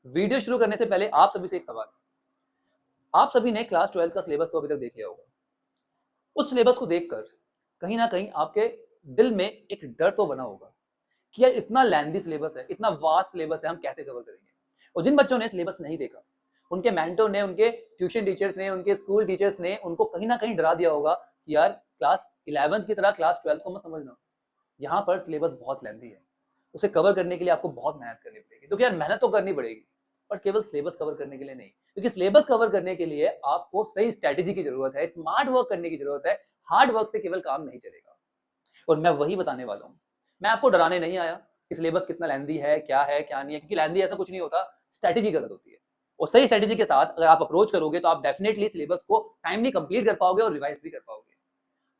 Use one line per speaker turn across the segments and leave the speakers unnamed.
Video शुरू करने से पहले आप सभी से एक सवाल। आप सभी ने क्लास 12 का सिलेबस तो अभी तक देख लिया होगा। उस सिलेबस को देखकर कहीं न कहीं आपके दिल में एक डर तो बना होगा कि यार इतना लेंथी सिलेबस है, इतना वास्ट सिलेबस है, हम कैसे कवर करेंगे? और जिन बच्चों ने सिलेबस नहीं देखा, उनके मेंटर ने, उनके ट्यूशन टीचर्स ने, उनके स्कूल टीचर्स ने उनको कहीं न कहीं डरा दिया होगा कि यार क्लास 11th की तरह क्लास 12 को मत समझना। यहाँ पर सिलेबस बहुत लेंथी है। उसे कवर करने के लिए आपको बहुत मेहनत करनी पड़ेगी। तो यार मेहनत तो करनी पड़ेगी, पर केवल सिलेबस कवर करने के लिए नहीं। क्योंकि सिलेबस कवर करने के लिए आपको सही स्ट्रैटेजी की ज़रूरत है, स्मार्ट वर्क करने की ज़रूरत है। हार्ड वर्क से केवल काम नहीं चलेगा। और मैं वही बताने वाला हूँ। मैं आपको डराने नहीं आया कि सिलेबस कितना लेंथी है, क्या नहीं है, क्योंकि लेंथी ऐसा कुछ नहीं होता, स्ट्रैटेजी गलत होती है। और सही स्ट्रैटेजी के साथ अगर आप अप्रोच करोगे तो आप डेफिनिटली सिलेबस को टाइमली कंप्लीट कर पाओगे और रिवाइज़ भी कर पाओगे।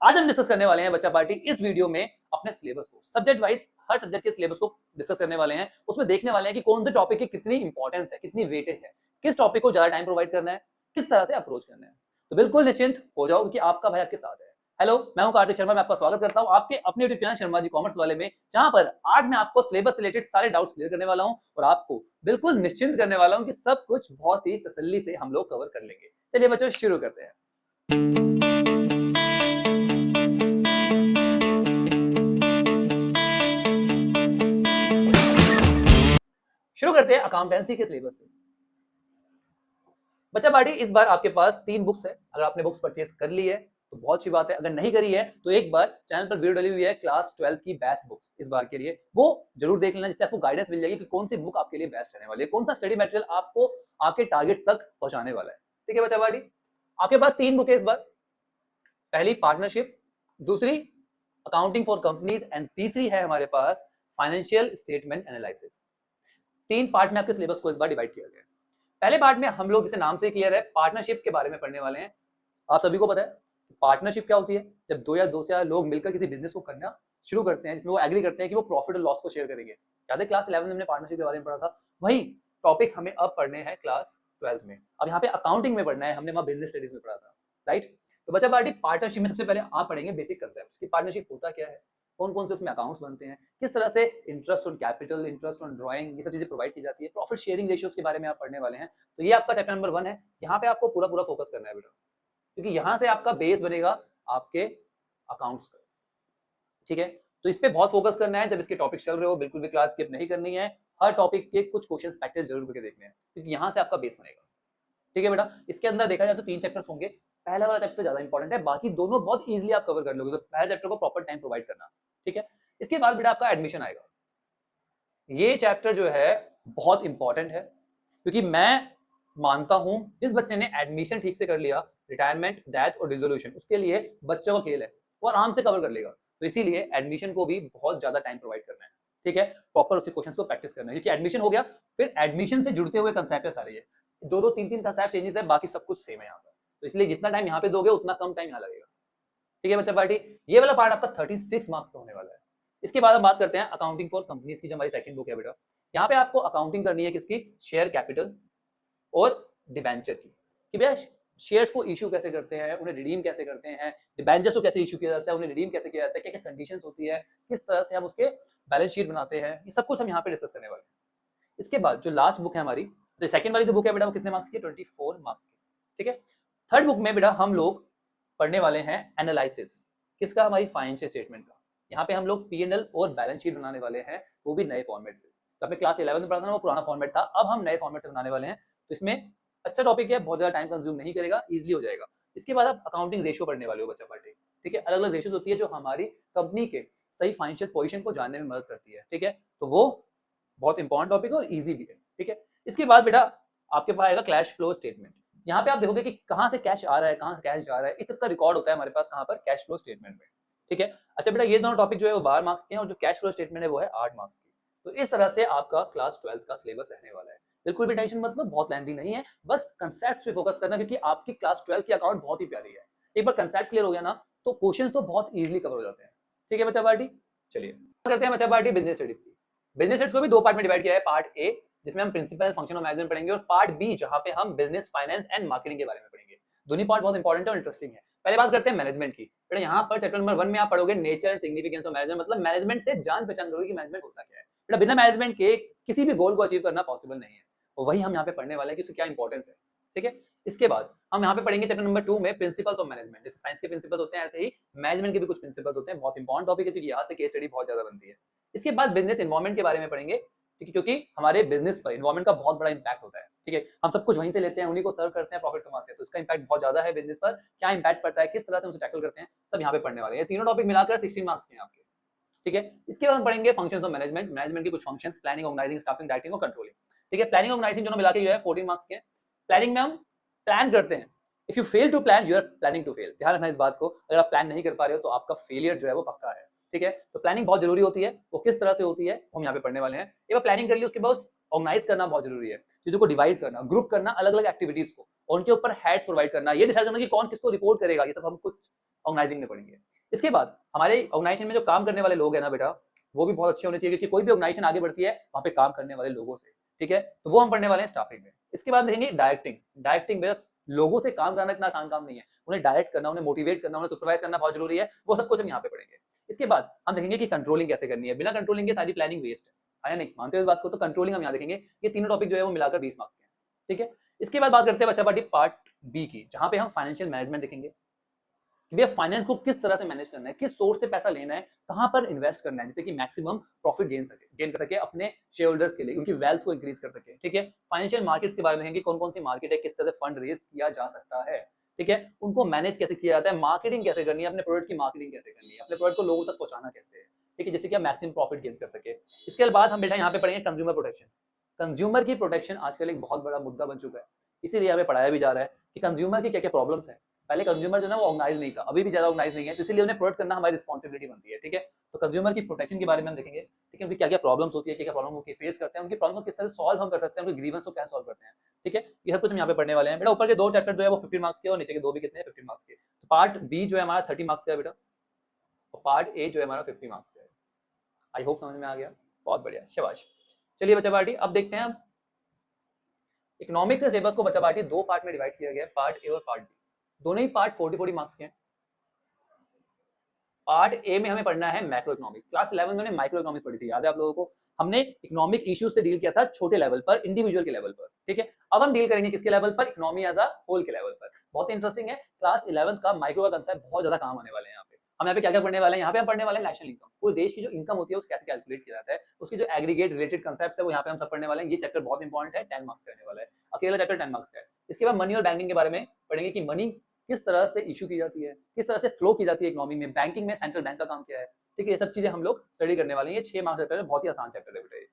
आज हम डिस्कस करने वाले हैं बच्चा पार्टी इस वीडियो में अपने सिलेबस को सब्जेक्ट वाइज हर सब्जेक्ट के सिलेबस को डिस्कस करने वाले हैं। उसमें देखने वाले हैं कि कौन से टॉपिक की कितनी इंपॉर्टेंस है, कितनी वेटेज है, किस टॉपिक को ज्यादा टाइम प्रोवाइड करना है, किस तरह से अप्रोच करना है। तो बिल्कुल निश्चिंत हो जाओ कि आपका भाई आपके साथ है। हेलो, मैं हूं कार्तिक शर्मा। मैं आपका स्वागत करता हूं आपके अपने YouTube channel Sharma ji commerce वाले में, जहां पर आज मैं आपको सिलेबस से रिलेटेड सारे डाउट्स क्लियर करने वाला हूं और आपको बिल्कुल निश्चिंत करने वाला हूं कि सब कुछ बहुत ही तसल्ली से हम लोग कवर कर लेंगे। चलिए बच्चों, शुरू करते हैं। शुरू करते हैं अकाउंटेंसी के सिलेबस से। बच्चा पार्टी इस बार आपके पास 3 बुक्स है। अगर आपने बुक्स परचेज कर ली है तो बहुत अच्छी बात है। अगर नहीं करी है तो एक बार चैनल पर वीडियो डली हुई है क्लास 12 की बेस्ट बुक्स इस बार के लिए, वो जरूर देख लेना, जिससे आपको गाइडेंस मिल जाएगी कि कौन सी बुक आपके लिए बेस्ट रहने वाली है, कौन सा स्टडी मटेरियल आपको आपके टारगेट्स तक पहुंचाने वाला है। ठीक है बच्चा पार्टी, आपके पास 3 बुक है इस बार। पहली पार्टनरशिप, दूसरी अकाउंटिंग फॉर कंपनीज एंड तीसरी है हमारे पास फाइनेंशियल स्टेटमेंट एनालिसिस। 3 पार्ट में आपके सिलेबस को इस बार डिवाइड किया गया है। पहले पार्ट में हम लोग, जिसे नाम से क्लियर है, पार्टनरशिप के बारे में पढ़ने वाले हैं। आप सभी को पता है पार्टनरशिप क्या होती है? जब दो से ज्यादा लोग मिलकर किसी बिजनेस को करना शुरू करते हैं, जिसमें वो एग्री करते हैं कि वो प्रॉफिट और लॉस को शेयर करेंगे। याद है क्लास 11 में हमने पार्टनरशिप के बारे में पढ़ा था। वही टॉपिक्स हमें अब पढ़ने हैं क्लास 12 में। अब यहाँ पे अकाउंटिंग में पढ़ना है, हमने वहाँ बिजनेस स्टडीज में पढ़ा था, राइट? तो बच्चा पार्टी पार्टनरशिप में सबसे पहले आप पढ़ेंगे बेसिक कंसेप्ट कि पार्टनरशिप होता क्या है, कौन कौन से उसमें अकाउंट्स बनते हैं, किस तरह से interest on capital, interest on drawing, ये सब चीजें प्रोवाइड की जाती है। प्रॉफिट शेयरिंग रेशियोज के बारे में आप पढ़ने वाले हैं। तो ये आपका चैप्टर नंबर 1 है। यहाँ पे आपको पूरा पूरा फोकस करना है बेटा, क्योंकि यहाँ से आपका बेस बनेगा आपके अकाउंट्स का। ठीक है, तो इस पे बहुत फोकस करना है। जब इसके टॉपिक चल रहे हो बिल्कुल भी क्लास स्किप नहीं करनी है। हर टॉपिक के कुछ क्वेश्चन प्रैक्टिस जरूर करके देखने हैं, क्योंकि यहाँ से आपका बेस बनेगा। ठीक है बेटा, इसके अंदर देखा जाए तो 3 चैप्टर्स होंगे। पहला वाला चैप्टर ज्यादा इंपॉर्टेंट है, बाकी दोनों बहुत इजीली आप कवर कर लोगे। तो पहले चैप्टर को प्रॉपर टाइम प्रोवाइड करना। ठीक है, इसके बाद बेटा आपका एडमिशन आएगा। ये चैप्टर जो है बहुत इंपॉर्टेंट है, क्योंकि मैं मानता हूं जिस बच्चे ने एडमिशन ठीक से कर लिया, रिटायरमेंट, डेथ और डिसोल्यूशन, उसके लिए बच्चों का खेल है, वो आराम से कवर कर लेगा। तो इसीलिए एडमिशन को भी बहुत ज्यादा टाइम प्रोवाइड करना है। ठीक है, प्रॉपर उसके क्वेश्चंस को प्रैक्टिस करना है, क्योंकि एडमिशन हो गया, फिर एडमिशन से जुड़ते हुए कंसेप्ट है सारे। ये दो दो तीन तीन कंसेप्ट चेंजेस है, बाकी सब कुछ सेम है यहाँ पर। तो इसलिए जितना टाइम यहाँ पे दोगे उतना कम टाइम यहाँ लगेगा। ठीक है बच्चा पार्टी, ये वाला पार्ट आपका 36 मार्क्स का होने वाला है। इसके बाद हम बात करते हैं अकाउंटिंग फॉर कंपनीज की, जो हमारी सेकंड बुक है बेटा। यहाँ पे आपको अकाउंटिंग करनी है किसकी? शेयर कैपिटल और डिबेंचर की, कि भैया शेयर्स को इशू कैसे करते हैं, उन्हें रिडीम कैसे करते हैं, डिबेंचर्स को कैसे इशू किया जाता है, उन्हें रिडीम कैसे किया जाता है, क्या क्या कंडीशंस होती है, किस तरह से हम उसके बैलेंस शीट बनाते हैं, ये सब कुछ हम यहाँ पे डिस्कस करने वाले हैं। इसके बाद जो लास्ट बुक है हमारी, तो सेकंड वाली जो बुक है बेटा वो कितने मार्क्स की है? 24 मार्क्स की। ठीक है, थर्ड बुक में बेटा हम लोग पढ़ने वाले हैं एनालिसिस, किसका? हमारी फाइनेंशियल स्टेटमेंट का। यहाँ पे हम लोग P&L और बैलेंस शीट बनाने वाले हैं, वो भी नए फॉर्मेट से। तो अपने क्लास 11 में पढ़ा था ना, वो पुराना फॉर्मेट था, अब हम नए फॉर्मेट से बनाने वाले हैं। तो इसमें अच्छा टॉपिक है, बहुत ज्यादा टाइम कंज्यूम नहीं करेगा, इजीली हो जाएगा। इसके बाद आप अकाउंटिंग रेशियो पढ़ने वाले हो बच्चा पार्टी। ठीक है, अलग अलग रेशियोज होती है जो हमारी कंपनी के सही फाइनेंशियल पोजीशन को जानने में मदद करती है। ठीक है, तो वो बहुत इंपॉर्टेंट टॉपिक है और इजी भी है। ठीक है, इसके बाद बेटा आपके पास आएगा कैश फ्लो स्टेटमेंट। यहाँ पे आप देखोगे कि कहाँ से कैश आ रहा है, कहाँ से कैश जा रहा है, इस सब का रिकॉर्ड होता है हमारे पास कहाँ पर? कैश फ्लो स्टेटमेंट में। ठीक है, अच्छा बेटा ये दोनों टॉपिक जो है वो 12 मार्क्स के हैं और जो कैश फ्लो स्टेटमेंट है वो है 8 मार्क्स की। तो इस तरह से आपका क्लास 12 का सिलेबस रहने वाला है। बिल्कुल भी टेंशन मत लो, बहुत लेंथी नहीं है, बस कंसेप्ट पे फोकस करना, क्योंकि आपकी क्लास 12 की अकाउंट बहुत ही प्यारी है। एक बार कंसेप्ट क्लियर हो गया ना तो क्वेश्चन तो बहुत इजीली कवर हो जाते हैं। ठीक है बच्चा पार्टी, चलिए करते हैं बच्चा पार्टी बिजनेस स्टडीज की। बिजनेस स्टडीज को भी 2 पार्ट में डिवाइड किया है। पार्ट ए जिसमें हम प्रिंसिपल फंक्शन ऑफ मैनेजमेंट पढ़ेंगे, और पार्ट बी जहां पे हम बिजनेस, फाइनेंस एंड मार्केटिंग के बारे में पढ़ेंगे। दोनों पार्ट बहुत इंपॉर्टेंट है और इंटरेस्टिंग है। पहले बात करते हैं मैनेजमेंट की। बेटा यहाँ पर चैप्टर नंबर 1 में आप पढ़ोगे nature and significance of management, मतलब मैनेजमेंट से जान पहचान करोगे कि मैनेजमेंट होता क्या है। बेटा बिना मैनेजमेंट के किसी भी गोल को अचीव करना पॉसिबल नहीं है। वही हम यहाँ पे पढ़ने वाले हैं कि उसकी क्या इंपॉर्टेंस है। ठीक है, इसके बाद हम यहाँ पे पढ़ेंगे चैप्टर नंबर 2 में प्रिंसिपल्स ऑफ मैनेजमेंट। जैसे साइंस के प्रिंसिपल्स होते हैं ऐसे ही मैनेजमेंट के भी कुछ प्रिंसिपल्स होते हैं। बहुत इंपॉर्टेंट टॉपिक है क्योंकि यहाँ से केस स्टडी बहुत ज्यादा बनती है। इसके बाद बिजनेस इन्वायरमेंट के बारे में पढ़ेंगे, ठीक है, क्योंकि हमारे बिजनेस पर इन्वायरमेंट का बहुत बड़ा इंपैक्ट होता है। ठीक है, हम सब कुछ वहीं से लेते हैं, उन्हीं को सर्व करते हैं, प्रॉफिट कमाते हैं, तो इसका इंपैक्ट बहुत ज्यादा है बिजनेस पर। क्या इंपैक्ट पड़ता है, किस तरह से उसे टैकल करते हैं, सब यहाँ पे पढ़ने वाले हैं। तीनों टॉपिक मिलाकर 16 मार्क्स के हैं आपके। ठीक है, इसके बाद हम पढ़ेंगे फंक्शंस ऑफ मैनेजमेंट, मैनेजमेंट के कुछ functions, planning, organising, staffing, directing और कंट्रोलिंग। ठीक है, प्लानिंग ऑर्गेनाइजिंग दोनों मिला के जो है 14 मार्क्स के। प्लानिंग में हम प्लान करते हैं। If you fail to plan, you are planning to fail. ध्यान रखना इस बात को, अगर आप प्लान नहीं कर पा रहे हो तो आपका फेलियर जो है वो पक्का है। ठीक है, तो प्लानिंग बहुत जरूरी होती है। वो किस तरह से होती है हम यहाँ पे पढ़ने वाले हैं। एक बार प्लानिंग कर ली, उसके बाद ऑर्गेनाइज करना बहुत जरूरी है। चीजों को डिवाइड करना, ग्रुप करना अलग अलग एक्टिविटीज को, और उनके ऊपर हेड्स प्रोवाइड करना, ये डिसाइड करना कि कौन किसको रिपोर्ट करेगा, ये सब हम कुछ ऑर्गेनाइजिंग में पढ़ेंगे। इसके बाद हमारे ऑर्गेनाइजेशन में जो काम करने वाले लोग हैं ना बेटा, वो भी बहुत अच्छे होने चाहिए, क्योंकि कोई भी ऑर्गेनाइजेशन आगे बढ़ती है वहाँ पे काम करने वाले लोगों से। ठीक है, तो वो हम पढ़ने वाले हैं स्टाफिंग में। इसके बाद देखेंगे डायरेक्टिंग। डायरेक्टिंग में लोगों से काम कराना इतना आसान काम नहीं है, उन्हें डायरेक्ट करना, उन्हें मोटिवेट करना, उन्हें सुपरवाइज करना बहुत जरूरी है। वो सब कुछ हम यहाँ पे पढ़ेंगे। इसके बाद हम देखेंगे कि कंट्रोलिंग कैसे करनी है। बिना कंट्रोलिंग के सारी प्लानिंग वेस्ट है। आया नहीं, मानते हो इस बात को? तो कंट्रोलिंग हम यहाँ देखेंगे। ये तीनों टॉपिक जो है वो मिलाकर 20 मार्क्स के हैं। ठीक है, इसके बाद बात करते हैं बच्चा पार्टी पार्ट बी की, जहाँ पे हम फाइनेंशियल मैनेजमेंट देखेंगे कि भैया फाइनेंस को किस तरह से मैनेज करना है, किस सोर्स से पैसा लेना है, कहाँ पर इन्वेस्ट करना है, जिससे कि मैक्सिमम प्रॉफिट गेन कर सके अपने शेयर होल्डर्स के लिए, उनकी वेल्थ को इंक्रीज कर सके। ठीक है, फाइनेंशियल मार्केट्स के बारे में देखेंगे, कौन कौन सी मार्केट है, किस तरह से फंड रेज किया जा सकता है। ठीक है, उनको मैनेज कैसे किया जाता है, मार्केटिंग कैसे करनी है, अपने प्रोडक्ट की मार्केटिंग कैसे करनी है, अपने प्रोडक्ट को लोगों तक पहुंचाना कैसे है। ठीक है, जिससे कि आप मैक्सिमम प्रॉफिट गेन कर सके। इसके बाद हम बेटा यहाँ पे पढ़ेंगे कंज्यूमर प्रोटेक्शन। कंज्यूमर की प्रोटेक्शन आजकल एक बहुत बड़ा मुद्दा बन चुका है, इसीलिए यहाँ पे पढ़ाया भी जा रहा है कि कंज्यूमर की क्या क्या प्रॉब्लम्स है। पहले कंज्यूमर जो है वो ऑर्गेनाइज नहीं था, अभी भी ज्यादा ऑर्गेनाइज नहीं है, तो इसलिए उन्हें प्रोटेक्ट करना हमारी रिस्पॉन्सिबिलिटी बनती है। ठीक है, तो कंज्यूमर की प्रोटेक्शन के बारे में हम देखेंगे। ठीक है, उनकी क्या क्या प्रॉब्लम्स होती है, क्या क्या प्रॉब्लम उनकी फेस करते हैं, उनकी प्रॉब्लम को किस तरह से सॉल्व हम कर सकते हैं, उनकी ग्रीवेंस को क्या सॉल्व करते हैं। ठीक है, ये सब कुछ हम यहाँ पे पढ़ने वाले हैं बेटा। ऊपर के 2 चैप्टर जो है वो 15 मार्क्स के, और नीचे के 2 भी कितने हैं, 15 मार्क्स के। तो पार्ट बी जो है हमारा 30 मार्क्स का है बेटा, और पार्ट ए जो है हमारा 50 मार्क्स का है। आई होप समझ में आ गया, बहुत बढ़िया, शाबाश। चलिए बच्चा पार्टी, अब देखते हैं हम इकोनॉमिक्स के सिलेबस को बच्चा पार्टी 2 पार्ट में डिवाइड किया गया है, पार्ट ए और पार्ट बी। दोनों ही पार्ट 40 मार्क्स के हैं। पार्ट ए में हमें पढ़ना है मैक्रो इकोनॉमिक्स। क्लास 11 में हमने माइक्रो इकोनॉमिक्स पढ़ी थी, याद है आप लोगों को? हमने इकोनॉमिक इश्यूज से डील किया था छोटे लेवल पर, इंडिविजुअल के लेवल पर। ठीक है, अब हम डील करेंगे किसके लेवल पर, इकोनॉमी एज अ होल के लेवल पर। बहुत इंटरेस्टिंग है, क्लास 11 का माइक्रो का कंसेप्ट बहुत ज्यादा काम आने वाले हैं यहाँ पे। हम यहाँ पे क्या क्या पढ़ने वाले हैं, यहाँ पे हम पढ़ने वाले हैं नेशनल इनकम, पूरे देश की जो इनकम होती है उसको कैसे कैलकुलेट किया जाता है, उसकी जो एग्रीगेट रिलेटेड कंसेप्ट है वो यहाँ पे हम सब पढ़ने वाले हैं। ये चैप्टर बहुत इंपॉर्टेंट है, 10 मार्क्स का रहने वाला है, अकेला चैप्टर 10 मार्क्स का है। इसके बाद मनी और बैंकिंग के बारे में पढ़ेंगे कि मनी किस तरह से इशू की जाती है, किस तरह से फ्लो की जाती है इकोनॉमी में, बैंकिंग में सेंट्रल बैंक का काम क्या है। ठीक है, ये सब चीजें हम लोग स्टडी करने वाले हैं। ये 6 मार्क्स चैप्टर है, बहुत ही आसान चैप्टर है बेटा ये।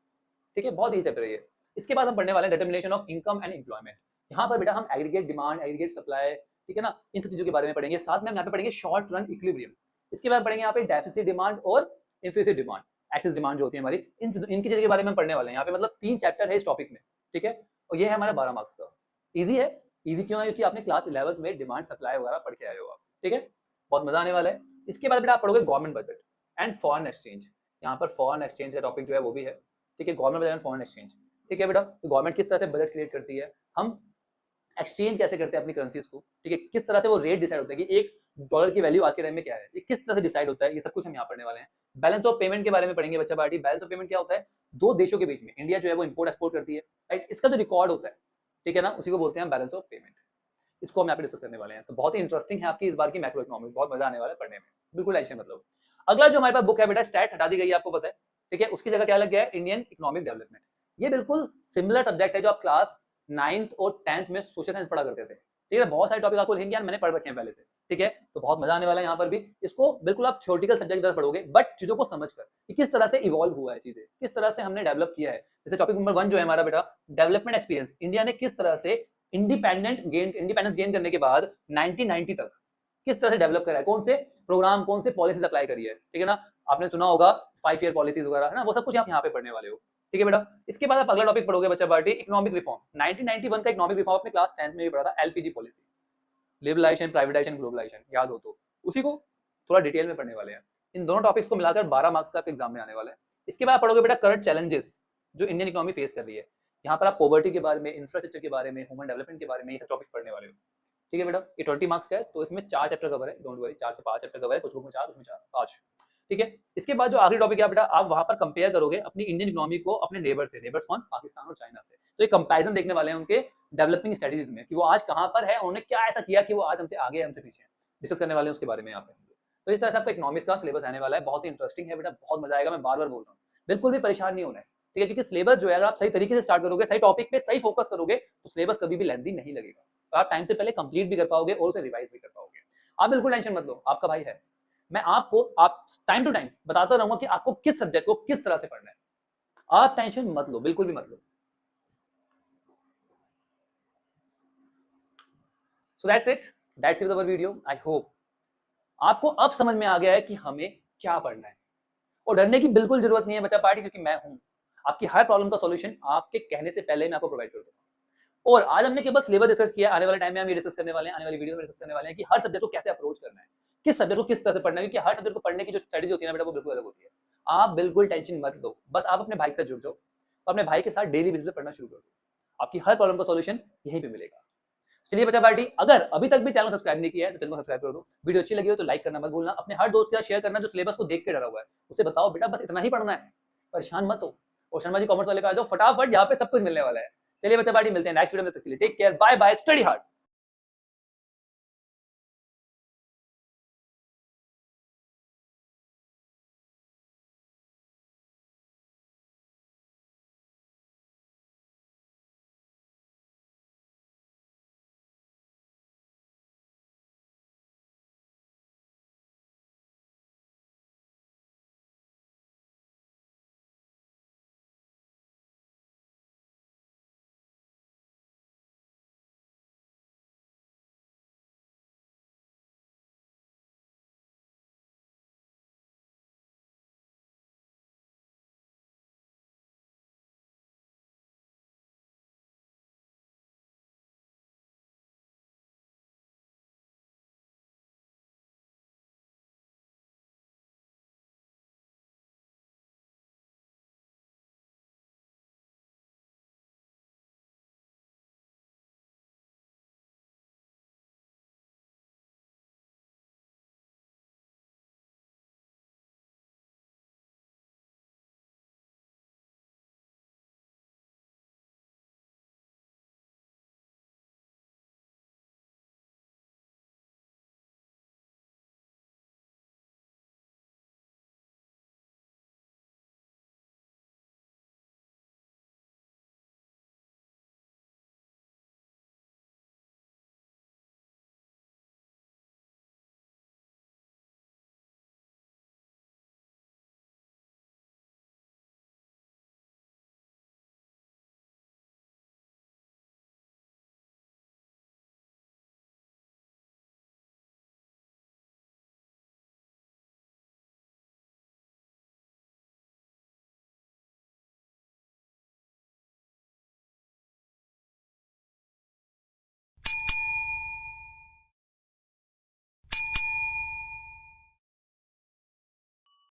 ठीक है, बहुत ही चैप्टर है ये। इसके बाद हम पढ़ने वाले हैं determination of income and employment. यहाँ पर बेटा हम एग्रीगेट डिमांड, एग्रीगेट सप्लाई, ठीक है ना, इन सब चीजों के बारे में पढ़ेंगे। साथ में हम यहाँ पे पढ़ेंगे शॉर्ट रन इक्विलिब्रियम। इसके बाद पढ़ेंगे यहाँ पे डेफिसिट डिमांड और इम्प्लिसिट डिमांड, एक्सेस डिमांड जो होती है हमारी, इनकी चीजों के बारे में हम पढ़ने वाले हैं। यहाँ पे मतलब 3 चैप्टर है इस टॉपिक में। ठीक है, और ये है हमारा 12 मार्क्स का। इजी है, इजी क्यों है, क्योंकि आपने क्लास 11 में डिमांड सप्लाई वगैरह पढ़ के आए हो आप। ठीक है, बहुत मजा आने वाला है। इसके बाद बेटा आप पढ़ोगे government budget and foreign exchange. यहाँ पर फॉरेन एक्सचेंज का टॉपिक जो है वो भी है। ठीक है, government budget and foreign exchange. ठीक है बेटा, तो गवर्नमेंट किस तरह से बजट क्रिएट करती है, हम एक्सचेंज कैसे करते हैं अपनी करेंसीज को। ठीक है, किस तरह से वो रेट डिसाइड होता है कि $1 की वैल्यू आज के टाइम में क्या है, ये किस तरह से डिसाइड होता है, ये सब कुछ हम यहाँ पढ़ने वाले हैं। बैलेंस ऑफ पेमेंट के बारे में पढ़ेंगे बच्चा पार्टी। बैलेंस ऑफ पेमेंट क्या होता है, 2 देशों के बीच में, इंडिया जो है वो इंपोर्ट एक्सपोर्ट करती है, राइट, इसका जो रिकॉर्ड होता है, ठीक है ना, उसी को बोलते हैं बैलेंस ऑफ पेमेंट। इसको हम यहाँ पे डिस्कस करने वाले हैं। तो बहुत ही इंटरेस्टिंग है आपकी इस बार की मैक्रो इकोनॉमिक्स, बहुत मजा आने वाला है पढ़ने में, बिल्कुल ऐसे मतलब। अगला जो हमारे पास बुक है बेटा, स्टैट्स हटा दी गई है, आपको पता है। ठीक है, उसकी जगह क्या लग गया है, इंडियन इकोनॉमिक डेवलपमेंट। ये बिल्कुल सिमिलर सब्जेक्ट है जो आप क्लास 9th और 10th में सोशल साइंस पढ़ा करते थे। ठीक है, बहुत सारे टॉपिक आपको लिखेंगे यार, मैंने पढ़ रखे हैं पहले से। ठीक है, तो बहुत मजा आने वाला है यहाँ पर भी। इसको बिल्कुल आप थ्योरेटिकल सब्जेक्ट की तरह पढ़ोगे, बट चीजों को समझकर कि किस तरह से इवॉल्व हुआ है चीजें, किस तरह से हमने डेवलप किया है। जैसे टॉपिक नंबर 1 जो है हमारा बेटा, डेवलपमेंट एक्सपीरियंस, इंडिया ने किस तरह से इंडिपेंडेंस गेन करने के बाद 1990 तक किस तरह से डेवलप करा है, कौन से प्रोग्राम, कौन से पॉलिसीज अप्लाई करी है। ठीक है ना, आपने सुना होगा 5 ईयर पॉलिसीज वगैरह, है ना, वो सब कुछ आप यहाँ पे पढ़ने वाले हो। ठीक है बेटा, इसके बाद आप अगला टॉपिक पढ़ोगे बच्चा पार्टी, इकोनॉमिक रिफॉर्म। 1991 का इकोनॉमिक रिफॉर्म अपने क्लास 10th में भी पढ़ा था, LPG policy, liberalisation, privatisation, globalisation, याद हो तो उसी को थोड़ा डिटेल में पढ़ने वाले हैं। इन दोनों टॉपिक्स को मिलाकर 12 मार्क्स का एग्जाम में आने वाला है। इसके बाद पढ़ोगे बेटा करंट चैलेंजेस जो इंडियन इकोनॉमी फेस कर रही है। यहाँ पर आप पॉवर्टी के बारे में, इंफ्रास्ट्रक्चर के बारे में, ह्यूमन डेवलपमेंट के बारे में, ये सब टॉपिक पढ़ने वाले हो। ठीक है बेटा, ये 20 मार्क्स का है, तो इसमें 4 चैप्टर कवर है, डोंट वरी, 4 से 5 चैप्टर कवर है, कुछ बुक में 4, उसमें 4, 5। ठीक है, इसके बाद जो आखिरी टॉपिक है बेटा, आप वहां पर कंपेयर करोगे अपनी इंडियन इकोनॉमी को अपने नेबर से। नेबर्स कौन, पाकिस्तान और चाइना से। तो एक कंपैरिजन देखने वाले हैं उनके डेवलपिंग स्ट्रेटजीज में कि वो आज कहाँ पर है, उन्होंने क्या ऐसा किया कि वो आज हमसे आगे है, हमसे पीछे है, डिस्कस करने वाले हैं उसके बारे में यहाँ पे। तो इस तरह से आपका इकोनॉमिक्स का सिलेबस आने वाला है, बहुत ही इंटरेस्टिंग है बेटा, बहुत मजा आएगा, मैं बार-बार बोल रहा हूँ। बिल्कुल भी परेशान नहीं होना है, ठीक है? क्योंकि सिलेबस जो है अगर आप सही तरीके से स्टार्ट करोगे, सही टॉपिक पे सही फोकस करोगे, तो सिलेबस कभी भी लेंथी नहीं लगेगा। तो आप टाइम से पहले कंप्लीट भी कर पाओगे और उसे रिवाइज भी कर पाओगे। आप बिल्कुल टेंशन मत लो, आपका भाई है। मैं आपको आप टाइम टू टाइम बताता रहूंगा कि आपको किस सब्जेक्ट को किस तरह से पढ़ना है। आप टेंशन मत लो, बिल्कुल भी मत लो। So that's it, that's it our video. I hope आपको अब समझ में आ गया है कि हमें क्या पढ़ना है, और डरने की बिल्कुल जरूरत नहीं है बच्चा पार्टी, क्योंकि मैं हूं। आपकी हर प्रॉब्लम का सॉल्यूशन आपके कहने से पहले मैं आपको प्रोवाइड कर दूंगा। और आज हमने केवल सिलेबस डिस्कस किया, आने वाले टाइम में हम ये डिस्कस करने वाले हैं, आने वाली वीडियो में डिस्कस करने वाले हैं कि हर सब्जेक्ट को कैसे अप्रोच करना है, किस सब्जेक्ट को किस तरह से पढ़ना है, क्योंकि हर सब्जेक्ट को पढ़ने की जो स्ट्रेटजी होती है ना बेटा, वो बिल्कुल अलग होती है। आप बिल्कुल टेंशन मत लो, बस आप अपने भाई के साथ जुड़ जाओ, अपने भाई के साथ डेली बेसिस पे पढ़ना शुरू कर दो, आपकी हर प्रॉब्लम का सॉल्यूशन यहीं पे मिलेगा। चलिए बच्चा पार्टी, अगर अभी तक भी चैनल सब्सक्राइब नहीं किया है तो चैनल को सब्सक्राइब कर दो। वीडियो अच्छी लगी हो तो लाइक करना मत भूलना, अपने हर दोस्त के साथ शेयर करना जो सिलेबस को देख के डरा हुआ है, उसे बताओ बेटा बस इतना ही पढ़ना है, परेशान मत हो। और शर्मा जी कॉमर्स वाले पे आ जाओ फटाफट, यहाँ पे सब कुछ मिलने वाला है। चलिए बच्चा पार्टी, मिलते हैं नेक्स्ट वीडियो में, तब तक के लिए take care, bye bye, study hard.